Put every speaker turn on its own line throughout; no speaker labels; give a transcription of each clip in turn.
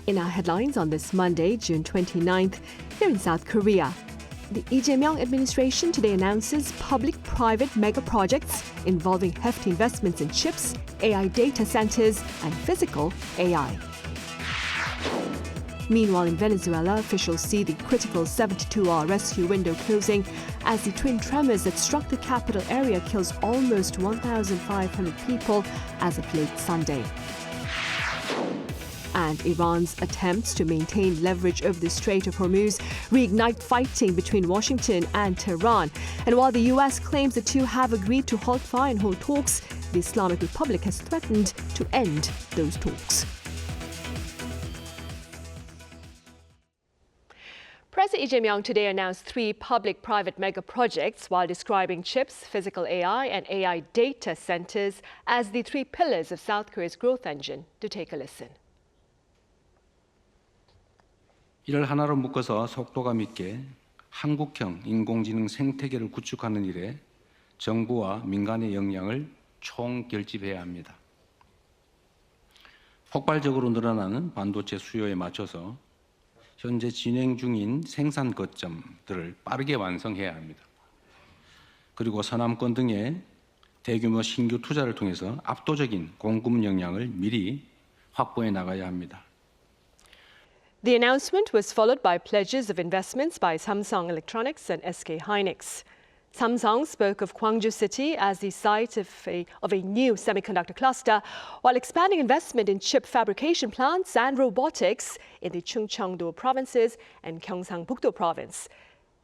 In our headlines on this Monday, June 29th, here in South Korea, the Lee Jae-myung administration today announces public-private mega projects involving hefty investments in chips, AI data centers, and physical AI. Meanwhile, in Venezuela, officials see the critical 72-hour rescue window closing as the twin tremors that struck the capital area kills almost 1,500 people as of late Sunday. And Iran's attempts to maintain leverage over the Strait of Hormuz reignite fighting between Washington and Tehran. And while the U.S. claims the two have agreed to halt fire and hold talks, the Islamic Republic has threatened to end those talks. President Lee Jae-myung today announced 3 public-private mega projects while describing chips, physical AI, and AI data centers as the 3 pillars of South Korea's growth engine. To take a listen.
이를 하나로 묶어서 속도감 있게 한국형 인공지능 생태계를 구축하는 일에 정부와 민간의 역량을 총결집해야 합니다. 폭발적으로 늘어나는 반도체 수요에 맞춰서 현재 진행 중인 생산 거점들을 빠르게 완성해야 합니다. 그리고 서남권 등의 대규모 신규 투자를 통해서 압도적인 공급 역량을 미리 확보해 나가야 합니다.
The announcement was followed by pledges of investments by Samsung Electronics and SK hynix. Samsung spoke of Gwangju City as the site of a new semiconductor cluster, while expanding investment in chip fabrication plants and robotics in the Chungcheong-do provinces and Gyeongsang-buk-do province.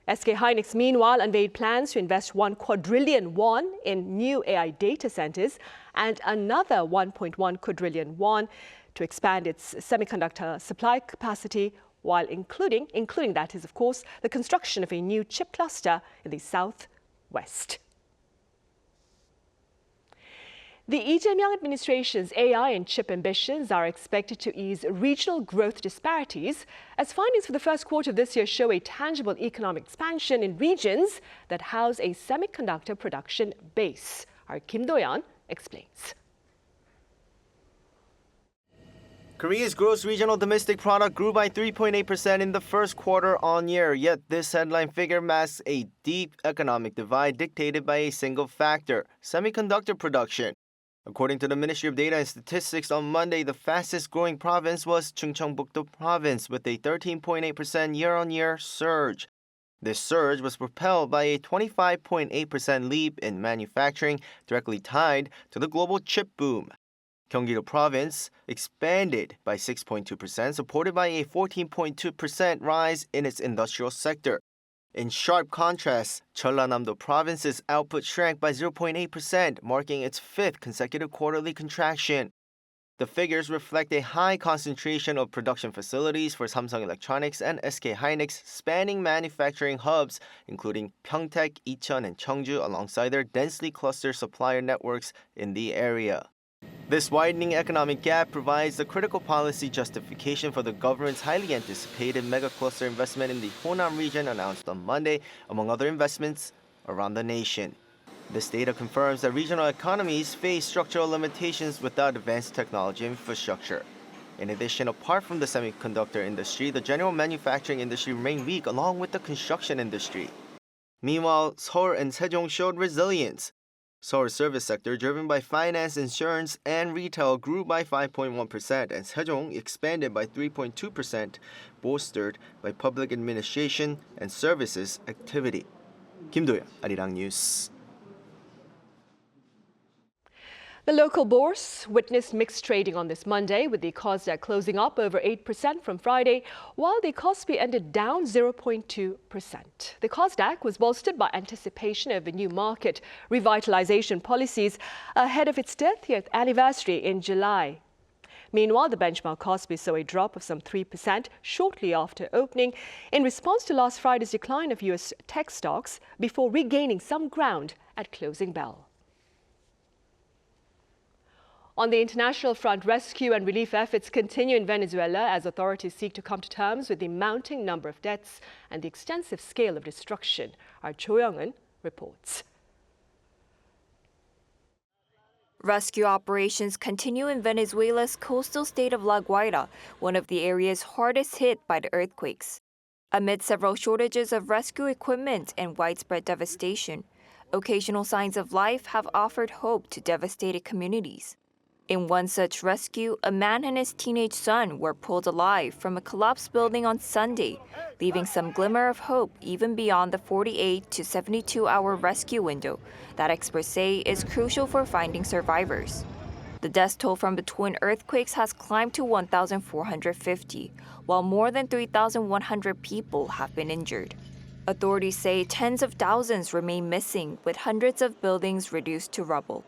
SK hynix, meanwhile, unveiled plans to invest 1 quadrillion won in new AI data centers and another 1.1 quadrillion won to expand its semiconductor supply capacity, while including that is, of course, the construction of a new chip cluster in the southwest. The Lee Jae-myung administration's AI and chip ambitions are expected to ease regional growth disparities, as findings for the first quarter of this year show a tangible economic expansion in regions that house a semiconductor production base. Our Kim Do-yeon explains.
Korea's gross regional domestic product grew by 3.8% in the first quarter on year, yet this headline figure masks a deep economic divide dictated by a single factor: semiconductor production. According to the Ministry of Data and Statistics on Monday, the fastest growing province was Chungcheong-buk-do province with a 13.8% year-on-year surge. This surge was propelled by a 25.8% leap in manufacturing directly tied to the global chip boom. Gyeonggi-do province expanded by 6.2%, supported by a 14.2% rise in its industrial sector. In sharp contrast, Jeollanam-do province's output shrank by 0.8%, marking its 5th consecutive quarterly contraction. The figures reflect a high concentration of production facilities for Samsung Electronics and SK hynix, spanning manufacturing hubs, including Pyeongtaek, Icheon, and Cheongju, alongside their densely clustered supplier networks in the area. This widening economic gap provides the critical policy justification for the government's highly anticipated mega-cluster investment in the Honam region announced on Monday, among other investments around the nation. This data confirms that regional economies face structural limitations without advanced technology infrastructure. In addition, apart from the semiconductor industry, the general manufacturing industry remained weak along with the construction industry. Meanwhile, Seoul and Sejong showed resilience. Seoul's service sector, driven by finance, insurance, and retail, grew by 5.1%, and Sejong expanded by 3.2%, bolstered by public administration and services activity. Kim Do-yeon, Arirang News.
The local bourse witnessed mixed trading on this Monday, with the KOSDAQ closing up over 8% from Friday, while the KOSPI ended down 0.2%. The KOSDAQ was bolstered by anticipation of the new market revitalization policies ahead of its 30th anniversary in July. Meanwhile, the benchmark KOSPI saw a drop of some 3% shortly after opening in response to last Friday's decline of U.S. tech stocks before regaining some ground at closing bell. On the international front, rescue and relief efforts continue in Venezuela as authorities seek to come to terms with the mounting number of deaths and the extensive scale of destruction. Our Cho Young-eun reports.
Rescue operations continue in Venezuela's coastal state of La Guaira, one of the areas hardest hit by the earthquakes. Amid several shortages of rescue equipment and widespread devastation, occasional signs of life have offered hope to devastated communities. In one such rescue, a man and his teenage son were pulled alive from a collapsed building on Sunday, leaving some glimmer of hope even beyond the 48 to 72-hour rescue window that experts say is crucial for finding survivors. The death toll from the twin earthquakes has climbed to 1,450, while more than 3,100 people have been injured. Authorities say tens of thousands remain missing, with hundreds of buildings reduced to rubble.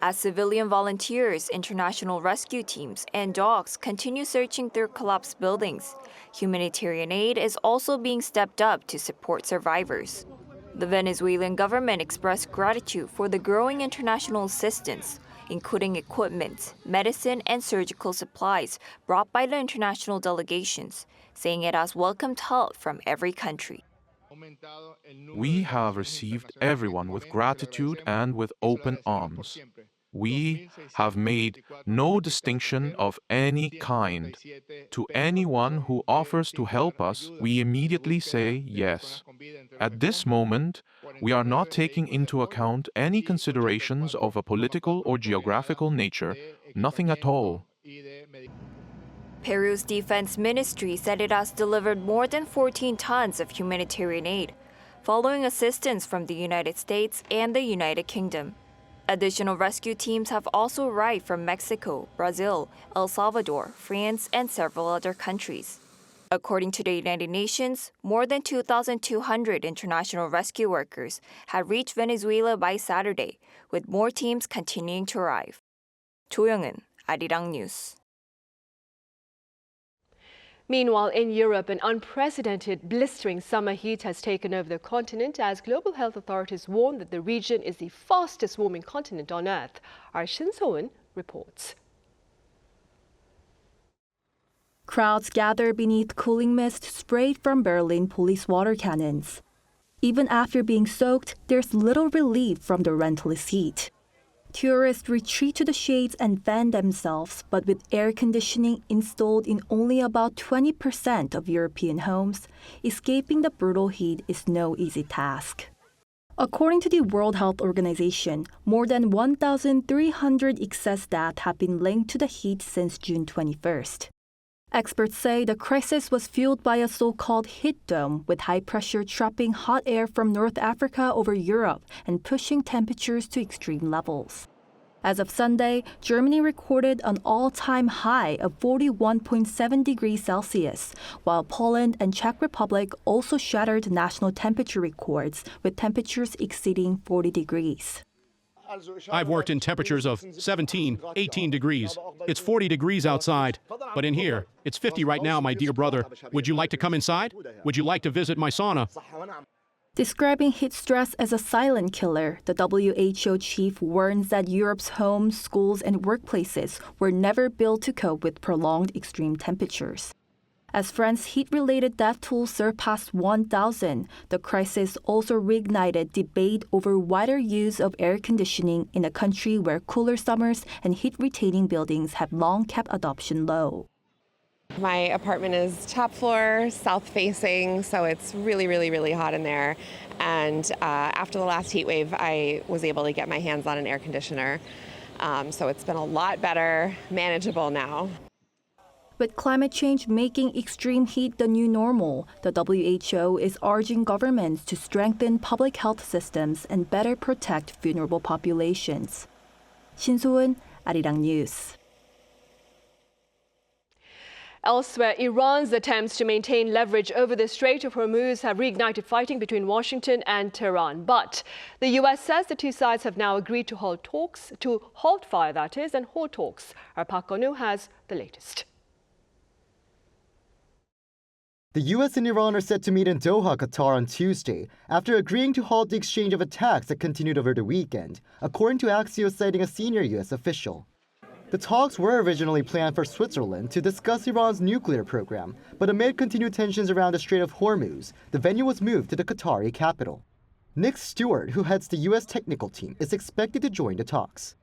As civilian volunteers, international rescue teams, and dogs continue searching through collapsed buildings, humanitarian aid is also being stepped up to support survivors. The Venezuelan government expressed gratitude for the growing international assistance, including equipment, medicine, and surgical supplies brought by the international delegations, saying it has welcomed help from every country.
We have received everyone with gratitude and with open arms. We have made no distinction of any kind. To anyone who offers to help us, we immediately say yes. At this moment, we are not taking into account any considerations of a political or geographical nature, nothing at all.
Peru's defense ministry said it has delivered more than 14 tons of humanitarian aid, following assistance from the United States and the United Kingdom. Additional rescue teams have also arrived from Mexico, Brazil, El Salvador, France, and several other countries. According to the United Nations, more than 2,200 international rescue workers have reached Venezuela by Saturday, with more teams continuing to arrive. 조영은, Arirang News.
Meanwhile, in Europe, an unprecedented blistering summer heat has taken over the continent as global health authorities warn that the region is the fastest warming continent on Earth. Our Shin So-eun reports.
Crowds gather beneath cooling mist sprayed from Berlin police water cannons. Even after being soaked, there's little relief from the relentless heat. Tourists retreat to the shades and fan themselves, but with air conditioning installed in only about 20% of European homes, escaping the brutal heat is no easy task. According to the World Health Organization, more than 1,300 excess deaths have been linked to the heat since June 21st. Experts say the crisis was fueled by a so-called heat dome, with high pressure trapping hot air from North Africa over Europe and pushing temperatures to extreme levels. As of Sunday, Germany recorded an all-time high of 41.7 degrees Celsius, while Poland and Czech Republic also shattered national temperature records, with temperatures exceeding 40 degrees.
I've worked in temperatures of 17, 18 degrees. It's 40 degrees outside, but in here, it's 50 right now, my dear brother. Would you like to come inside? Would you like to visit my sauna?
Describing heat stress as a silent killer, the WHO chief warns that Europe's homes, schools, and workplaces were never built to cope with prolonged extreme temperatures. As France's heat-related death toll surpassed 1,000, the crisis also reignited debate over wider use of air conditioning in a country where cooler summers and heat-retaining buildings have long kept adoption low.
My apartment is top floor, south-facing, so it's really hot in there. And after the last heat wave, I was able to get my hands on an air conditioner. So it's been a lot better, manageable now.
With climate change making extreme heat the new normal, the WHO is urging governments to strengthen public health systems and better protect vulnerable populations. Shin So-eun, Arirang News.
Elsewhere, Iran's attempts to maintain leverage over the Strait of Hormuz have reignited fighting between Washington and Tehran. But the U.S. says the two sides have now agreed to halt fire, and hold talks. Our Park Gonu has the latest.
The U.S. and Iran are set to meet in Doha, Qatar on Tuesday, after agreeing to halt the exchange of attacks that continued over the weekend, according to Axios citing a senior U.S. official. The talks were originally planned for Switzerland to discuss Iran's nuclear program, but amid continued tensions around the Strait of Hormuz, the venue was moved to the Qatari capital. Nick Stewart, who heads the U.S. technical team, is expected to join the talks.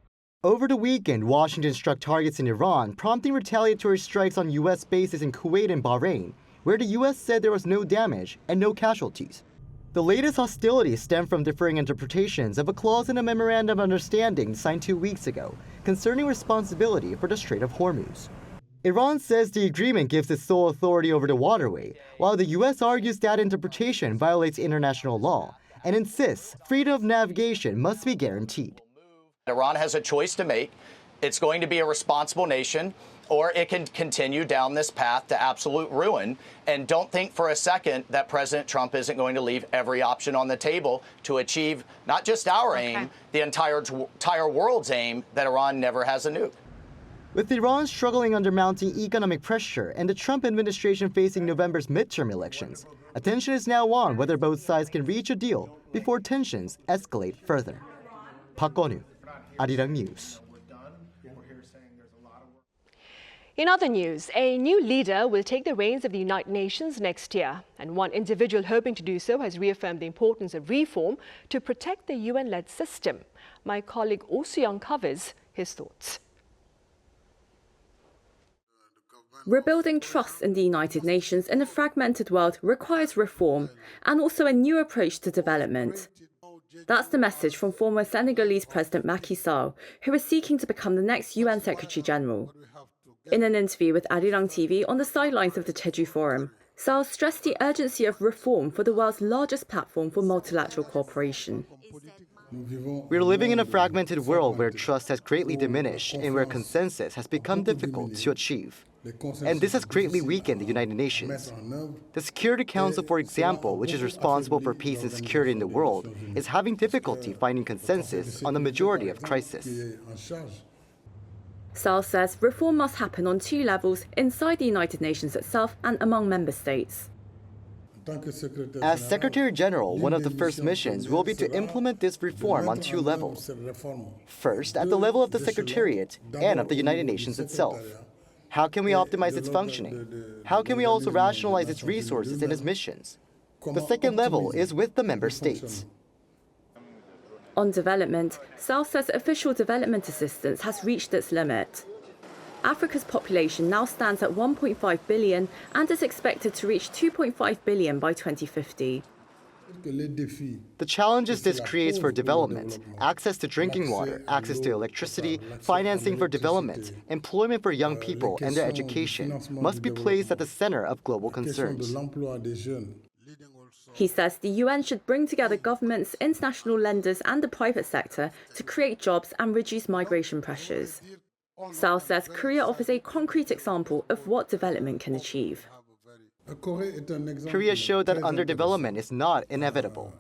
Over the weekend, Washington struck targets in Iran, prompting retaliatory strikes on U.S. bases in Kuwait and Bahrain, where the U.S. said there was no damage and no casualties. The latest hostilities stem from differing interpretations of a clause in a memorandum of understanding signed 2 weeks ago concerning responsibility for the Strait of Hormuz. Iran says the agreement gives it sole authority over the waterway, while the U.S. argues that interpretation violates international law and insists freedom of navigation must be guaranteed.
Iran has a choice to make. It's going to be a responsible nation, or it can continue down this path to absolute ruin. And don't think for a second that President Trump isn't going to leave every option on the table to achieve not just our aim, the entire world's aim, that Iran never has a nuke.
With Iran struggling under mounting economic pressure and the Trump administration facing November's midterm elections, attention is now on whether both sides can reach a deal before tensions escalate further. Park Kwon-woo, Arirang News.
In other news, a new leader will take the reins of the United Nations next year, and one individual hoping to do so has reaffirmed the importance of reform to protect the UN-led system. My colleague Oh Soo-young covers his thoughts.
Rebuilding trust in the United Nations in a fragmented world requires reform and also a new approach to development. That's the message from former Senegalese President Macky Sall, who is seeking to become the next UN Secretary General. In an interview with Arirang TV on the sidelines of the Jeju Forum, Sall stressed the urgency of reform for the world's largest platform for multilateral cooperation.
We're living in a fragmented world where trust has greatly diminished and where consensus has become difficult to achieve. And this has greatly weakened the United Nations. The Security Council, for example, which is responsible for peace and security in the world, is having difficulty finding consensus on the majority of crises.
Sall says reform must happen on two levels, inside the United Nations itself and among member states.
As Secretary General, one of the first missions will be to implement this reform on two levels. First, at the level of the Secretariat and of the United Nations itself. How can we optimize its functioning? How can we also rationalize its resources and its missions? The second level is with the member states.
On development, Sall says official development assistance has reached its limit. Africa's population now stands at 1.5 billion and is expected to reach 2.5 billion by 2050.
The challenges this creates for development, access to drinking water, access to electricity, financing for development, employment for young people and their education must be placed at the center of global concerns.
He says the UN should bring together governments, international lenders and the private sector to create jobs and reduce migration pressures. Sall says Korea offers a concrete example of what development can achieve.
Korea showed that underdevelopment is not inevitable.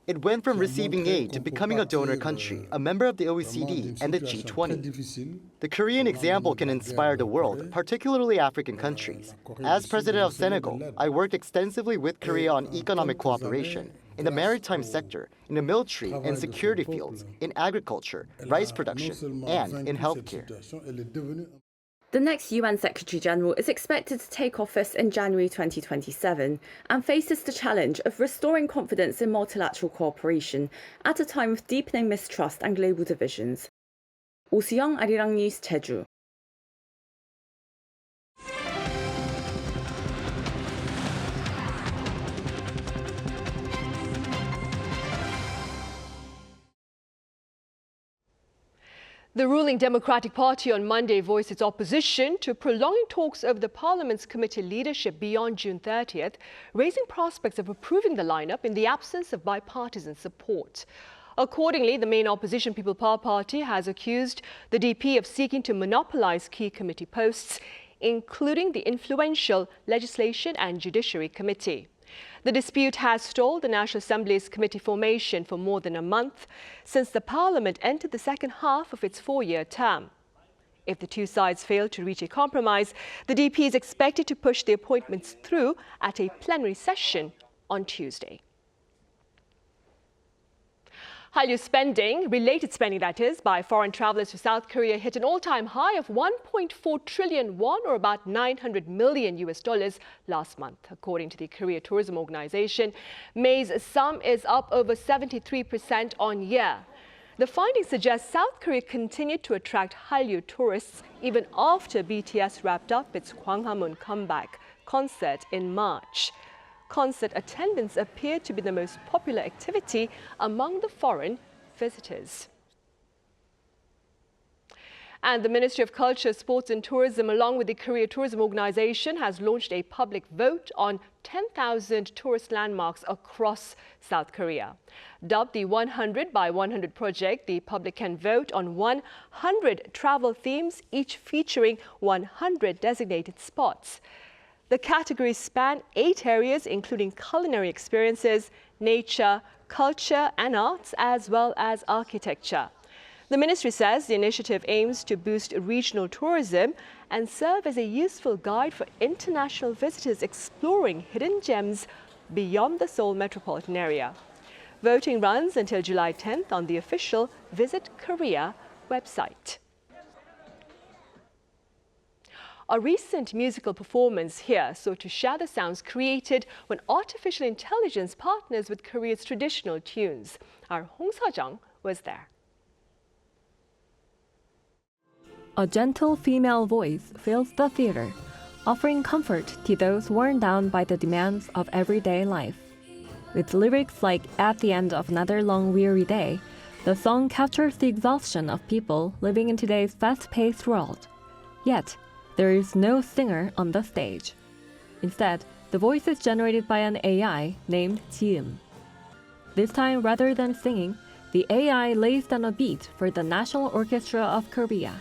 It went from receiving aid to becoming a donor country, a member of the OECD and the G20. The Korean example can inspire the world, particularly African countries. As president of Senegal, I worked extensively with Korea on economic cooperation, in the maritime sector, in the military and security fields, in agriculture, rice production, and in healthcare.
The next UN Secretary General is expected to take office in January 2027 and faces the challenge of restoring confidence in multilateral cooperation at a time of deepening mistrust and global divisions. Oh Soo-young, Arirang News, Jeju.
The ruling Democratic Party on Monday voiced its opposition to prolonging talks over the Parliament's committee leadership beyond June 30th, raising prospects of approving the lineup in the absence of bipartisan support. Accordingly, the main opposition People Power Party has accused the DP of seeking to monopolize key committee posts, including the influential Legislation and Judiciary Committee. The dispute has stalled the National Assembly's committee formation for more than a month since the Parliament entered the second half of its four-year term. If the two sides fail to reach a compromise, the DP is expected to push the appointments through at a plenary session on Tuesday. Hallyu spending, related spending that is, by foreign travelers to South Korea hit an all-time high of 1.4 trillion won, or about $900 million last month. According to the Korea Tourism Organization, May's sum is up over 73% on year. The findings suggest South Korea continued to attract Hallyu tourists even after BTS wrapped up its Kwanghamun comeback concert in March. Concert attendance appeared to be the most popular activity among the foreign visitors. And the Ministry of Culture, Sports and Tourism, along with the Korea Tourism Organization, has launched a public vote on 10,000 tourist landmarks across South Korea. Dubbed the 100 by 100 project, the public can vote on 100 travel themes, each featuring 100 designated spots. The categories span 8 areas, including culinary experiences, nature, culture and arts, as well as architecture. The ministry says the initiative aims to boost regional tourism and serve as a useful guide for international visitors exploring hidden gems beyond the Seoul metropolitan area. Voting runs until July 10th on the official Visit Korea website. A recent musical performance here sought to share the sounds created when artificial intelligence partners with Korea's traditional tunes. Our Hong Seo-jung was there.
A gentle female voice fills the theater, offering comfort to those worn down by the demands of everyday life. With lyrics like "At the end of another long weary day," the song captures the exhaustion of people living in today's fast-paced world. Yet, there is no singer on the stage. Instead, the voice is generated by an AI named Jium. This time, rather than singing, the AI lays down a beat for the National Orchestra of Korea,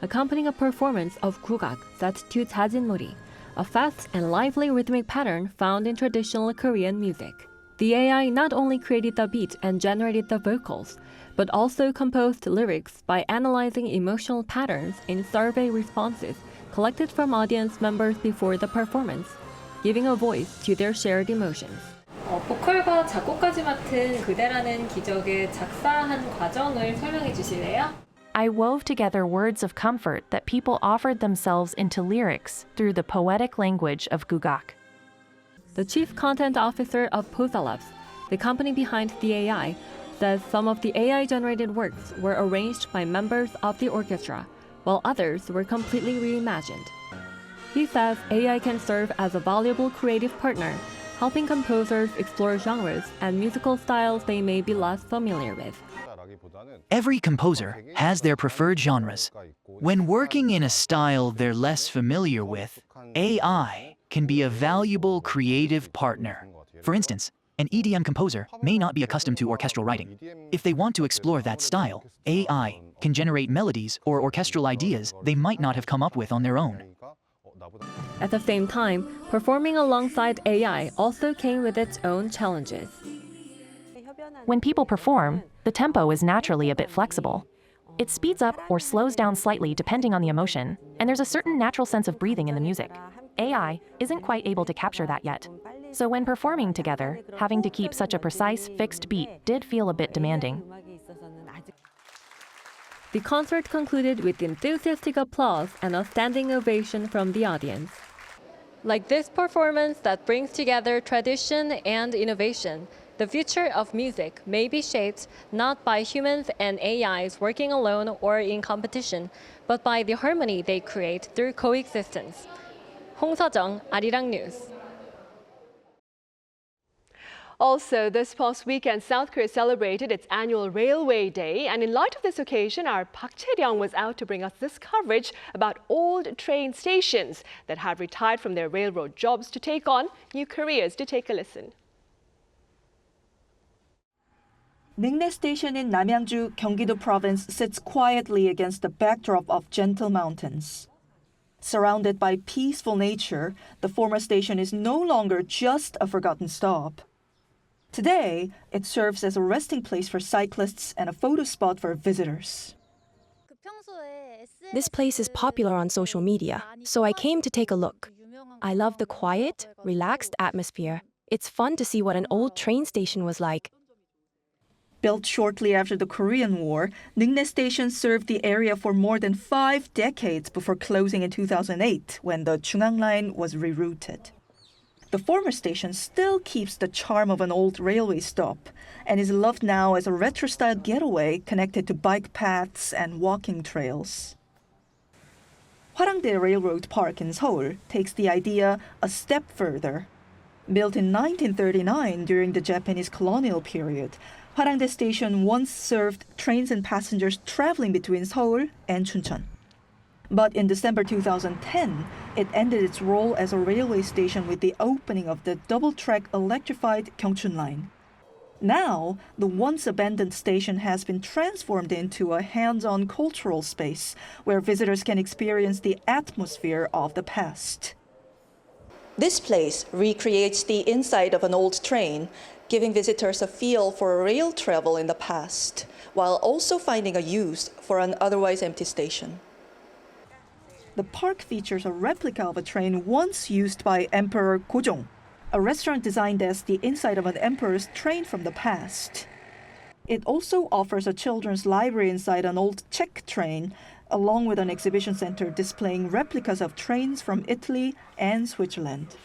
accompanying a performance of Gugak set to 자진놀이, a fast and lively rhythmic pattern found in traditional Korean music. The AI not only created the beat and generated the vocals, but also composed lyrics by analyzing emotional patterns in survey responses collected from audience members before the performance, giving a voice to their shared emotions.
보컬과 작곡까지 맡은 그대라는 기적의 작사한 과정을 설명해 주실래요?
I wove together words of comfort that people offered themselves into lyrics through the poetic language of Gugak.
The chief content officer of Posalabs, the company behind the AI, says some of the AI-generated works were arranged by members of the orchestra, while others were completely reimagined. He says AI can serve as a valuable creative partner, helping composers explore genres and musical styles they may be less familiar with.
Every composer has their preferred genres. When working in a style they're less familiar with, AI can be a valuable creative partner. For instance, an EDM composer may not be accustomed to orchestral writing. If they want to explore that style, AI can generate melodies or orchestral ideas they might not have come up with on their own.
At the same time, performing alongside AI also came with its own challenges.
When people perform, the tempo is naturally a bit flexible. It speeds up or slows down slightly depending on the emotion, and there's a certain natural sense of breathing in the music. AI isn't quite able to capture that yet. So when performing together, having to keep such a precise, fixed beat did feel a bit demanding.
The concert concluded with enthusiastic applause and a standing ovation from the audience. Like this performance that brings together tradition and innovation, the future of music may be shaped not by humans and AIs working alone or in competition, but by the harmony they create through coexistence. Hong Seo-jung, Arirang News.
Also, this past weekend, South Korea celebrated its annual Railway Day. And in light of this occasion, our Park Chae-ryung was out to bring us this coverage about old train stations that have retired from their railroad jobs to take on new careers. To take a listen.
Ningnae Station in Namyangju, Gyeonggi-do Province sits quietly against the backdrop of gentle mountains. Surrounded by peaceful nature, the former station is no longer just a forgotten stop. Today, it serves as a resting place for cyclists and a photo spot for visitors.
This place is popular on social media, so I came to take a look. I love the quiet, relaxed atmosphere. It's fun to see what an old train station was like.
Built shortly after the Korean War, Ningnae Station served the area for more than 5 decades before closing in 2008 when the Jungang Line was rerouted. The former station still keeps the charm of an old railway stop and is loved now as a retro-style getaway connected to bike paths and walking trails. Hwarangdae Railroad Park in Seoul takes the idea a step further. Built in 1939 during the Japanese colonial period, Hwarangdae Station once served trains and passengers traveling between Seoul and Chuncheon. But in December 2010, it ended its role as a railway station with the opening of the double-track electrified Gyeongchun Line. Now, the once abandoned station has been transformed into a hands-on cultural space where visitors can experience the atmosphere of the past. This place recreates the inside of an old train, giving visitors a feel for rail travel in the past, while also finding a use for an otherwise empty station. The park features a replica of a train once used by Emperor Gojong, a restaurant designed as the inside of an emperor's train from the past. It also offers a children's library inside an old Czech train, along with an exhibition center displaying replicas of trains from Italy and Switzerland.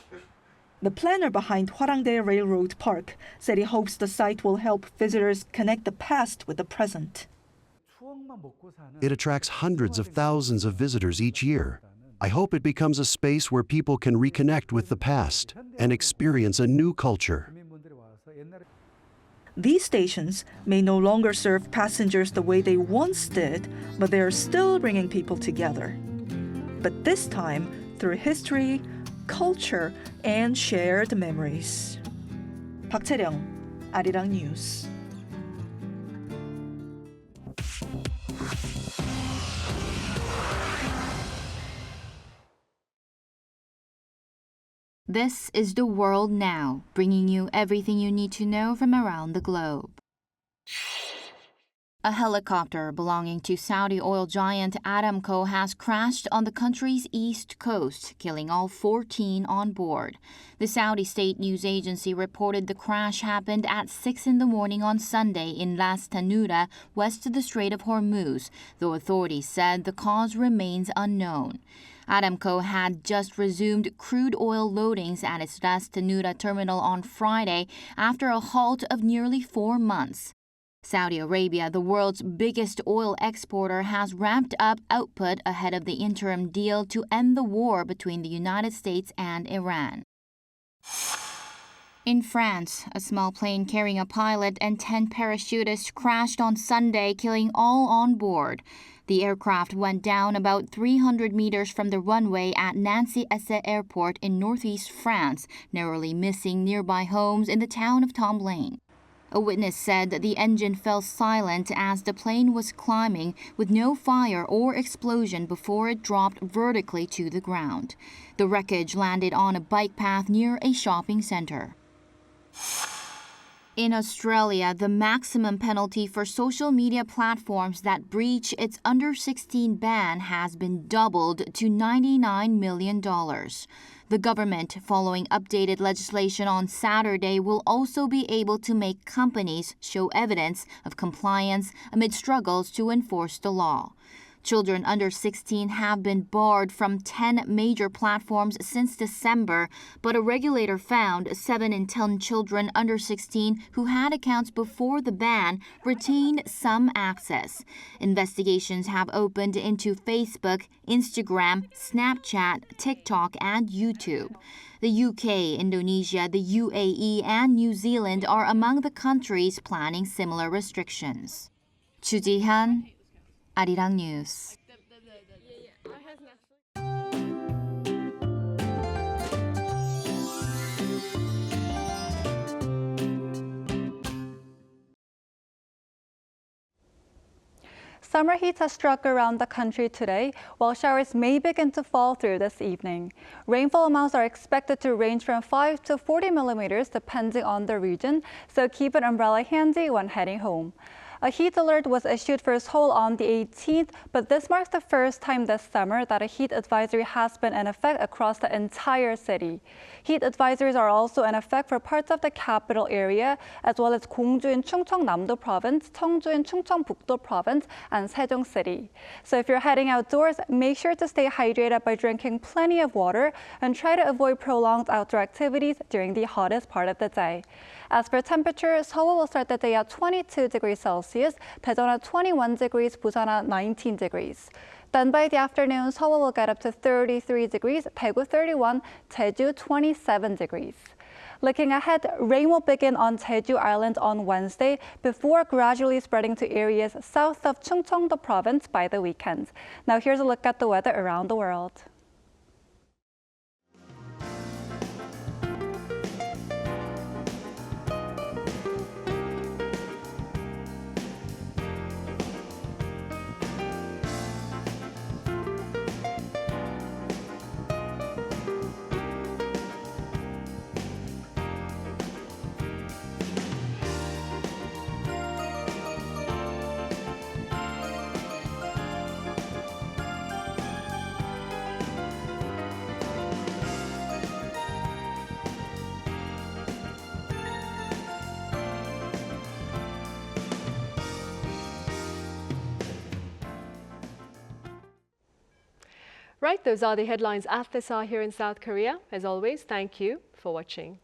The planner behind Hwarangdae Railroad Park said he hopes the site will help visitors connect the past with the present.
It attracts hundreds of thousands of visitors each year. I hope it becomes a space where people can reconnect with the past and experience a new culture.
These stations may no longer serve passengers the way they once did, but they are still bringing people together. But this time through history, culture, and shared memories. Park Chae-ryung, Arirang News.
This is The World Now, bringing you everything you need to know from around the globe. A helicopter belonging to Saudi oil giant Aramco has crashed on the country's east coast, killing all 14 on board. The Saudi state news agency reported the crash happened at 6 in the morning on Sunday in Ras Tanura, west of the Strait of Hormuz, though authorities said the cause remains unknown. Aramco had just resumed crude oil loadings at its Ras Tanura terminal on Friday after a halt of nearly 4 months. Saudi Arabia, the world's biggest oil exporter, has ramped up output ahead of the interim deal to end the war between the United States and Iran. In France, a small plane carrying a pilot and 10 parachutists crashed on Sunday, killing all on board. The aircraft went down about 300 meters from the runway at Nancy-Essay Airport in northeast France, narrowly missing nearby homes in the town of Tomblain. A witness said that the engine fell silent as the plane was climbing, with no fire or explosion before it dropped vertically to the ground. The wreckage landed on a bike path near a shopping center. In Australia, the maximum penalty for social media platforms that breach its under-16 ban has been doubled to $99 million. The government, following updated legislation on Saturday, will also be able to make companies show evidence of compliance amid struggles to enforce the law. Children under 16 have been barred from 10 major platforms since December, but a regulator found 7 in 10 children under 16 who had accounts before the ban retained some access. Investigations have opened into Facebook, Instagram, Snapchat, TikTok, and YouTube. The UK, Indonesia, the UAE, and New Zealand are among the countries planning similar restrictions. Chu Ji-han, Arirang News.
Summer heat has struck around the country today, while showers may begin to fall through this evening. Rainfall amounts are expected to range from 5 to 40 millimeters depending on the region, so keep an umbrella handy when heading home. A heat alert was issued for Seoul on the 18th, but this marks the first time this summer that a heat advisory has been in effect across the entire city. Heat advisories are also in effect for parts of the capital area, as well as Gongju in Chungcheongnam-do Province, Cheongju in Chungcheongbuk-do Province, and Sejong City. So if you're heading outdoors, make sure to stay hydrated by drinking plenty of water and try to avoid prolonged outdoor activities during the hottest part of the day. As for temperature, Seoul will start the day at 22 degrees Celsius, Daejeon at 21 degrees, Busan at 19 degrees. Then by the afternoon, Seoul will get up to 33 degrees, Daegu 31, Jeju 27 degrees. Looking ahead, rain will begin on Jeju Island on Wednesday before gradually spreading to areas south of Chungcheongdo Province by the weekend. Now here's a look at the weather around the world.
Right, those are the headlines at this hour here in South Korea. As always, thank you for watching.